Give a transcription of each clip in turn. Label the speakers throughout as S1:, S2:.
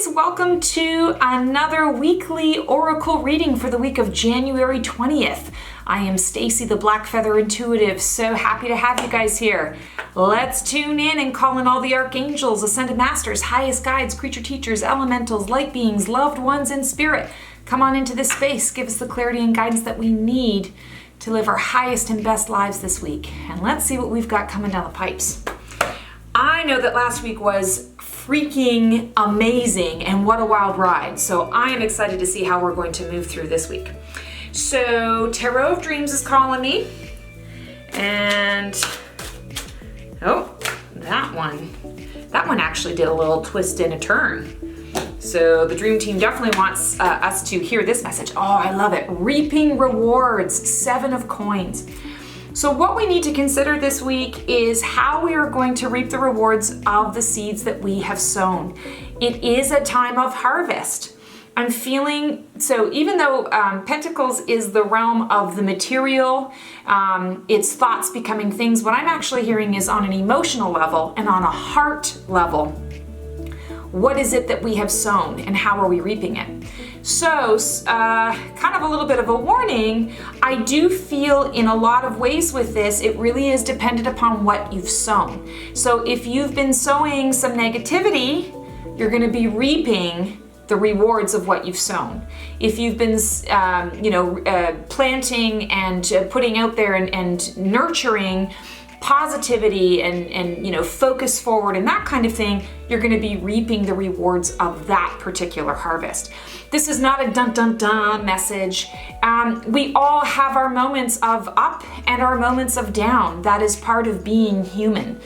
S1: guys, welcome to another weekly Oracle reading for the week of January 20th. I am Stacy the Black Feather Intuitive, so happy to have you guys here. Let's tune in and call in all the archangels, ascended masters, highest guides, creature teachers, elementals, light beings, loved ones in spirit. Come on into this space, give us the clarity and guidance that we need to live our highest and best lives this week. And let's see what we've got coming down the pipes. I know that last week was freaking amazing and what a wild ride. So I am excited to see how we're going to move through this week. So Tarot of Dreams is calling me. And oh, that one actually did a little twist and a turn. So the dream team definitely wants us to hear this message. Oh, I love it. Reaping rewards, 7 of coins. So what we need to consider this week is how we are going to reap the rewards of the seeds that we have sown. It is a time of harvest. I'm feeling, so even though Pentacles is the realm of the material, it's thoughts becoming things, what I'm actually hearing is on an emotional level and on a heart level. What is it that we have sown and how are we reaping it? So, kind of a little bit of a warning, I do feel in a lot of ways with this, it really is dependent upon what you've sown. So if you've been sowing some negativity, you're gonna be reaping the rewards of what you've sown. If you've been, planting and putting out there and nurturing positivity and focus forward and that kind of thing, you're going to be reaping the rewards of that particular harvest. This is not a dun dun dun message. We all have our moments of up and our moments of down. That is part of being human.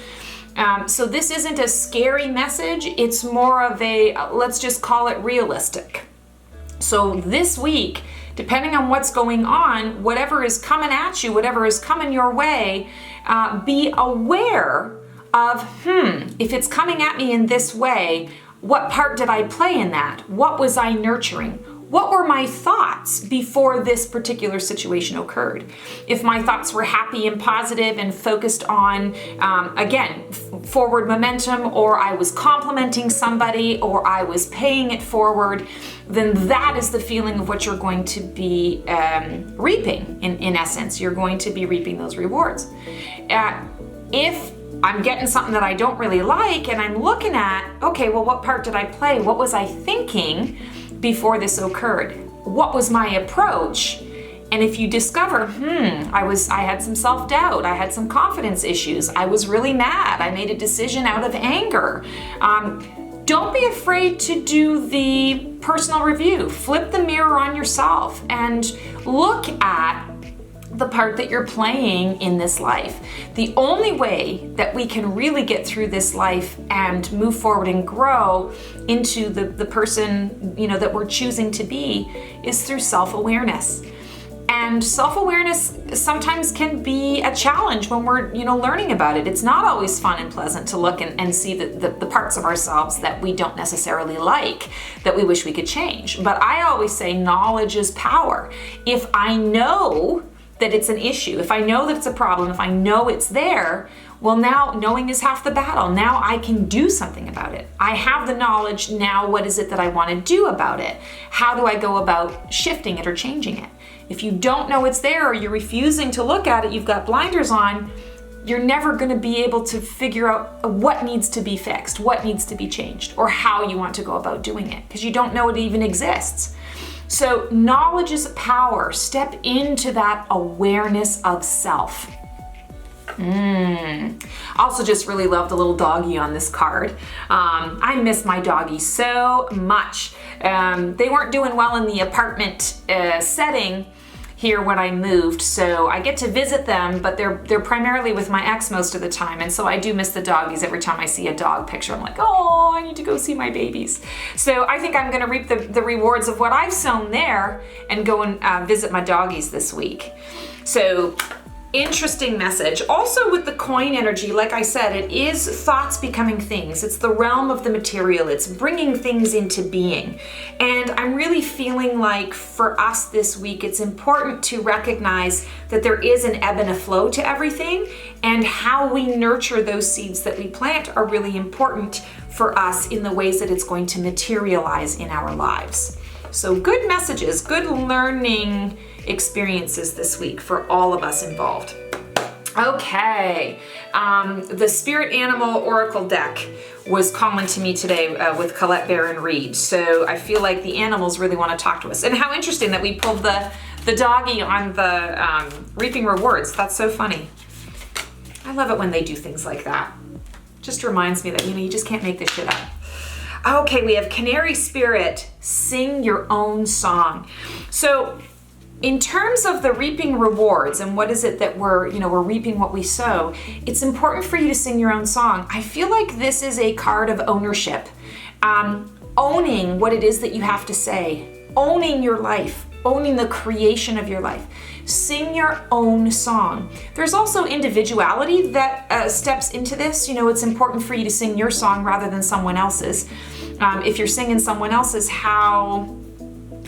S1: So this isn't a scary message. It's more of a, let's just call it realistic. So this week, depending on what's going on, whatever is coming at you, whatever is coming your way, be aware of, if it's coming at me in this way, what part did I play in that? What was I nurturing? What were my thoughts before this particular situation occurred? If my thoughts were happy and positive and focused on, forward momentum, or I was complimenting somebody, or I was paying it forward, then that is the feeling of what you're going to be reaping. In essence, you're going to be reaping those rewards. If I'm getting something that I don't really like and I'm looking at, okay, well, what part did I play? What was I thinking before this occurred? What was my approach? And if you discover, I had some self-doubt, I had some confidence issues, I was really mad, I made a decision out of anger. Don't be afraid to do the personal review. Flip the mirror on yourself and look at the part that you're playing in this life. The only way that we can really get through this life and move forward and grow into the person, that we're choosing to be is through self-awareness. And self-awareness sometimes can be a challenge when we're, learning about it. It's not always fun and pleasant to look and see the parts of ourselves that we don't necessarily like, that we wish we could change. But I always say knowledge is power. If I know that it's an issue, if I know that it's a problem, if I know it's there, well, now knowing is half the battle. Now I can do something about it. I have the knowledge. Now what is it that I want to do about it? How do I go about shifting it or changing it? If you don't know it's there or you're refusing to look at it, you've got blinders on, you're never going to be able to figure out what needs to be fixed, what needs to be changed, or how you want to go about doing it, because you don't know it even exists. So knowledge is power. Step into that awareness of self. Also just really love the little doggy on this card. I miss my doggy so much. They weren't doing well in the apartment setting here when I moved, so I get to visit them, but they're primarily with my ex most of the time, and so I do miss the doggies. Every time I see a dog picture, I'm like, oh, I need to go see my babies. So I think I'm gonna reap the rewards of what I've sown there and go and visit my doggies this week. So Interesting message. Also with the coin energy, like I said, it is thoughts becoming things. It's the realm of the material. It's bringing things into being. And I'm really feeling like for us this week, it's important to recognize that there is an ebb and a flow to everything, and how we nurture those seeds that we plant are really important for us in the ways that it's going to materialize in our lives. So good messages, good learning experiences this week for all of us involved. Okay, the Spirit Animal Oracle deck was calling to me today with Colette Baron-Reid. So I feel like the animals really want to talk to us. And how interesting that we pulled the doggy on the Reaping Rewards. That's so funny. I love it when they do things like that. Just reminds me that, you just can't make this shit up. Okay, we have Canary Spirit, sing your own song. So in terms of the reaping rewards and what is it that we're reaping what we sow, it's important for you to sing your own song. I feel like this is a card of ownership, owning what it is that you have to say, owning your life, owning the creation of your life. Sing your own song. There's also individuality that steps into this. It's important for you to sing your song rather than someone else's. If you're singing someone else's, how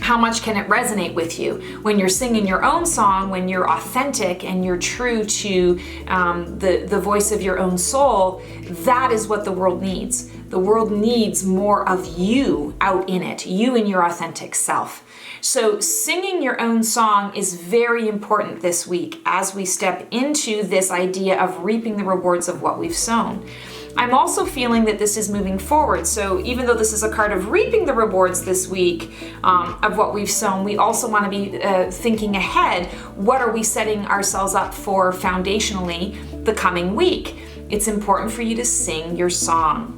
S1: much can it resonate with you? When you're singing your own song, when you're authentic and you're true to the voice of your own soul, that is what the world needs. The world needs more of you out in it, you and your authentic self. So singing your own song is very important this week as we step into this idea of reaping the rewards of what we've sown. I'm also feeling that this is moving forward. So even though this is a card of reaping the rewards this week of what we've sown, we also want to be thinking ahead. What are we setting ourselves up for foundationally the coming week? It's important for you to sing your song.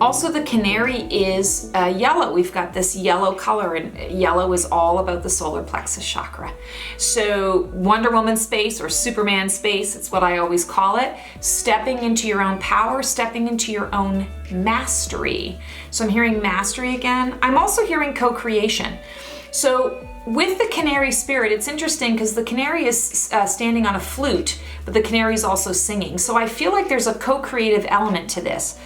S1: Also, the canary is yellow. We've got this yellow color, and yellow is all about the solar plexus chakra. So Wonder Woman space or Superman space, it's what I always call it. Stepping into your own power, stepping into your own mastery. So I'm hearing mastery again. I'm also hearing co-creation. So with the canary spirit, it's interesting because the canary is standing on a flute, but the canary is also singing. So I feel like there's a co-creative element to this.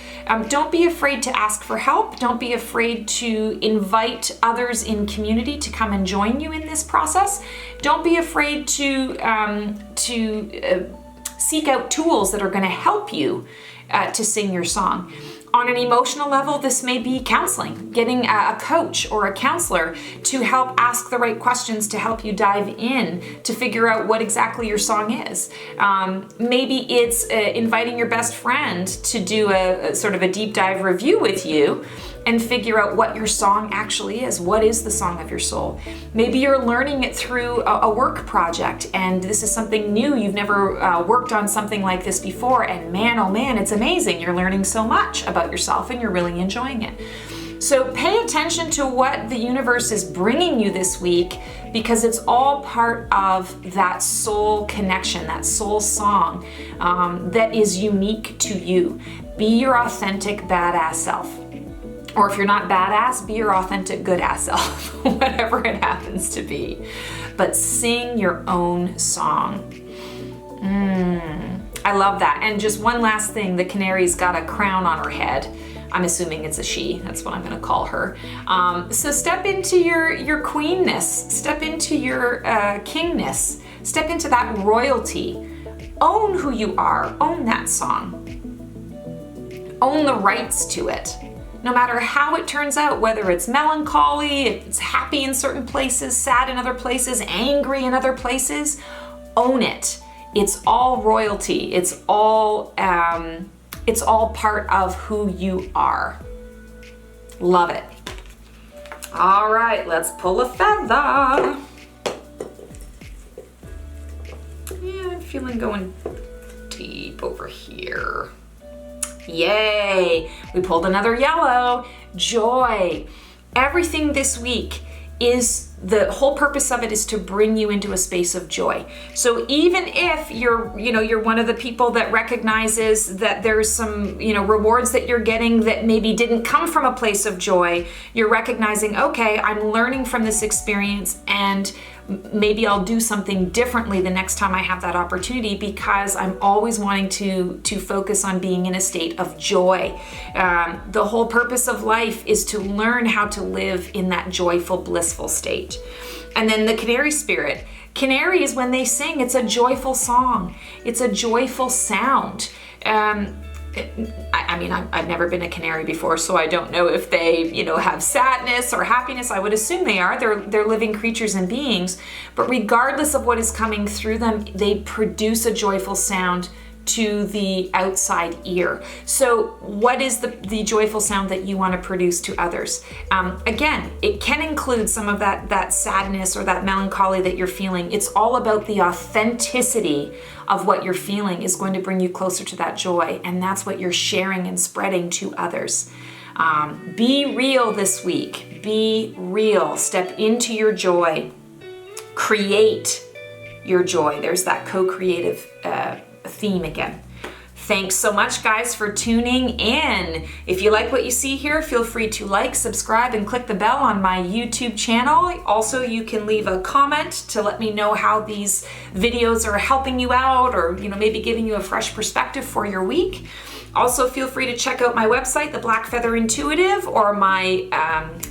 S1: Don't be afraid to ask for help. Don't be afraid to invite others in community to come and join you in this process. Don't be afraid to seek out tools that are going to help you to sing your song. On an emotional level, this may be counseling, getting a coach or a counselor to help ask the right questions to help you dive in to figure out what exactly your song is. Maybe it's inviting your best friend to do a sort of a deep dive review with you and figure out what your song actually is. What is the song of your soul? Maybe you're learning it through a work project and this is something new. You've never worked on something like this before, and man, oh man, it's amazing. You're learning so much about yourself and you're really enjoying it. So pay attention to what the universe is bringing you this week, because it's all part of that soul connection, that soul song that is unique to you. Be your authentic badass self. Or if you're not badass, be your authentic good ass self, whatever it happens to be. But sing your own song. I love that. And just one last thing, the canary's got a crown on her head. I'm assuming it's a she, that's what I'm gonna call her. So step into your queenness, step into your kingness, step into that royalty. Own who you are, own that song. Own the rights to it. No matter how it turns out, whether it's melancholy, if it's happy in certain places, sad in other places, angry in other places, own it. It's all royalty. It's all part of who you are. Love it. All right, let's pull a feather. Yeah, I'm feeling going deep over here. Yay! We pulled another yellow. Joy. Everything this week is, the whole purpose of it is to bring you into a space of joy. So even if you're one of the people that recognizes that there's some, rewards that you're getting that maybe didn't come from a place of joy, you're recognizing, okay, I'm learning from this experience, and maybe I'll do something differently the next time I have that opportunity, because I'm always wanting to focus on being in a state of joy. The whole purpose of life is to learn how to live in that joyful, blissful state. And then the Canary spirit. Canary is when they sing, it's a joyful song. It's a joyful sound. I mean, I've never been a canary before, so I don't know if they, have sadness or happiness. I would assume they are. They're living creatures and beings. But regardless of what is coming through them, they produce a joyful sound to the outside ear. So what is the joyful sound that you want to produce to others? Again, it can include some of that sadness or that melancholy that you're feeling. It's all about the authenticity of what you're feeling is going to bring you closer to that joy, and that's what you're sharing and spreading to others. Be real this week. Be real. Step into your joy. Create your joy. There's that co-creative theme again. Thanks so much, guys, for tuning in. If you like what you see here, feel free to like, subscribe, and click the bell on my YouTube channel. Also, you can leave a comment to let me know how these videos are helping you out, or maybe giving you a fresh perspective for your week. Also, feel free to check out my website, The Black Feather Intuitive, or my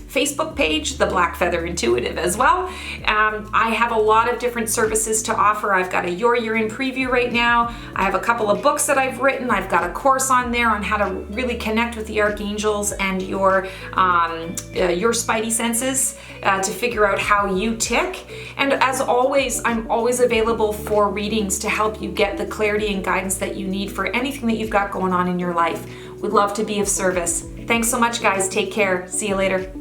S1: Facebook page, The Black Feather Intuitive, as well. I have a lot of different services to offer. I've got a Your Year in preview right now. I have a couple of books that I've written. I've got a course on there on how to really connect with the archangels and your spidey senses to figure out how you tick. And as always, I'm always available for readings to help you get the clarity and guidance that you need for anything that you've got going on in your life. We'd love to be of service. Thanks so much, guys. Take care. See you later.